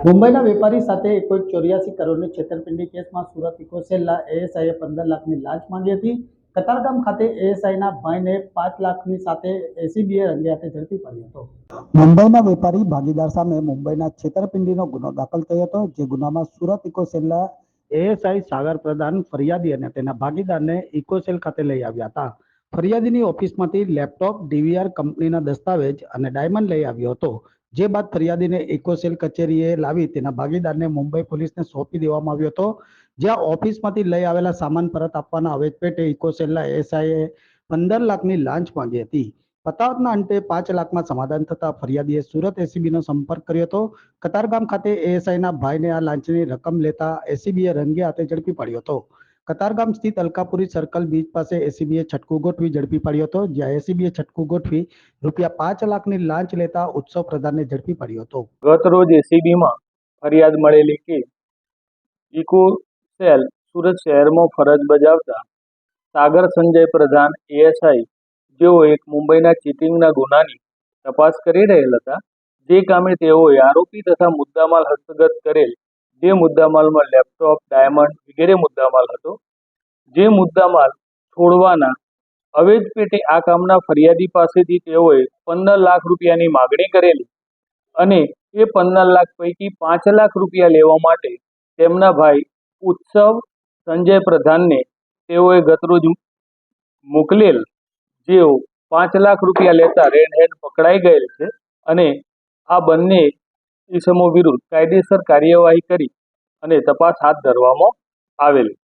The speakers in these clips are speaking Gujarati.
મુંબઈના વેપારી સાથે 184 કરોડની છેતરપિંડી કેસમાં સુરત ઇકોસેલના એએસઆઈએ 15 લાખની લાંચ માંગી હતી. કતારગામ ખાતે એએસઆઈના ભાઈને 5 લાખની સાથે એસીબીએ રંગે હાથે ઝડપી પાડ્યો હતો. મુંબઈના વેપારી ભાગીદાર સામે મુંબઈના છેતરપિંડીનો ગુનો દાખલ થયો હતો. જે ગુનામાં સુરત ઇકોસેલના એએસઆઈ સાગર પ્રધાન ફરિયાદી અને તેના ભાગીદારને ઇકોસેલ ખાતે લઈ આવ્યા હતા. ફરિયાદીની ઓફિસમાંથી લેપટોપ, ડીવીઆર, કંપનીના દસ્તાવેજ અને ડાયમંડ લઈ આવ્યો હતો. જે બાદ ફરિયાદીને ઇકોસેલ કચેરીએ લાવી તેના ભાગીદારને મુંબઈ પોલીસને સોંપી દેવામાં આવ્યો હતો. જ્યાં ઓફિસમાંથી લઈ આવેલા સામાન પરત આપવાના આવેજ પેટે ઇકોસેલના એએસઆઈએ 15 લાખની લાંચ માંગી હતી. પતાવતના અંતે 5 લાખમાં સમાધાન થતા ફરિયાદીએ સુરત એસીબીનો સંપર્ક કર્યો હતો. કતારગામ ખાતે એએસઆઈના ભાઈને આ લાંચની રકમ લેતા એસીબીએ રંગે હાથે ઝડપી પાડ્યો હતો. કતારગામ સ્થિત અલકાપુરી સર્કલ બીચ પાસે એસીબીએ છટકું ગોઠવી ઝડપી પાડ્યો હતો. જ્યાં એસીબીએ છટકું ગોઠવી ₹5 લાખની લાંચ લેતા ઉત્સવ પ્રધાનને ઝડપી પાડ્યો હતો. ગત રોજ એસીબીમાં ફરિયાદ મળેલી કે ઇકોસેલ સુરત શહેરમાં ફરજ બજાવતા સાગર સંજય પ્રધાન એએસઆઈ જેઓ એક મુંબઈના ચીટિંગના ગુનાની તપાસ કરી રહેલ હતા. જે કામે તેઓએ આરોપી તથા મુદ્દામાલ હસ્તગત કરેલ. જે મુદ્દામાલમાં લેપટોપ, ડાયમંડ વગેરે મુદ્દામાલ હતો. જે મુદ્દામાલ છોડવાના અવેજ પેટે આ કામના ફરિયાદી પાસેથી તેઓએ 15 લાખ રૂપિયાની માગણી કરેલી અને એ 15 લાખ પૈકી 5 લાખ રૂપિયા લેવા માટે તેમના ભાઈ ઉત્સવ સંજય પ્રધાનને તેઓએ ગતરોજ મોકલેલ. જેઓ 5 લાખ રૂપિયા લેતા રેડ હેન્ડ પકડાઈ ગયેલ છે અને આ બંને ઇસમો વિરુદ્ધ કાયદેસર કાર્યવાહી કરી અને તપાસ હાથ ધરવામાં આવેલ છે.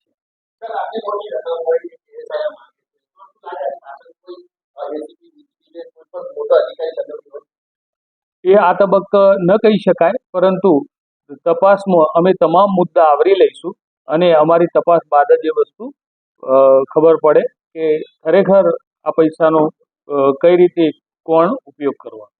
એ આ તબક્કે ન કહી શકાય, પરંતુ તપાસમાં અમે તમામ મુદ્દા આવરી લઈશું અને અમારી તપાસ બાદ જ એ વસ્તુ ખબર પડે કે ખરેખર આ પૈસાનો કઈ રીતે કોણ ઉપયોગ કરવાનો.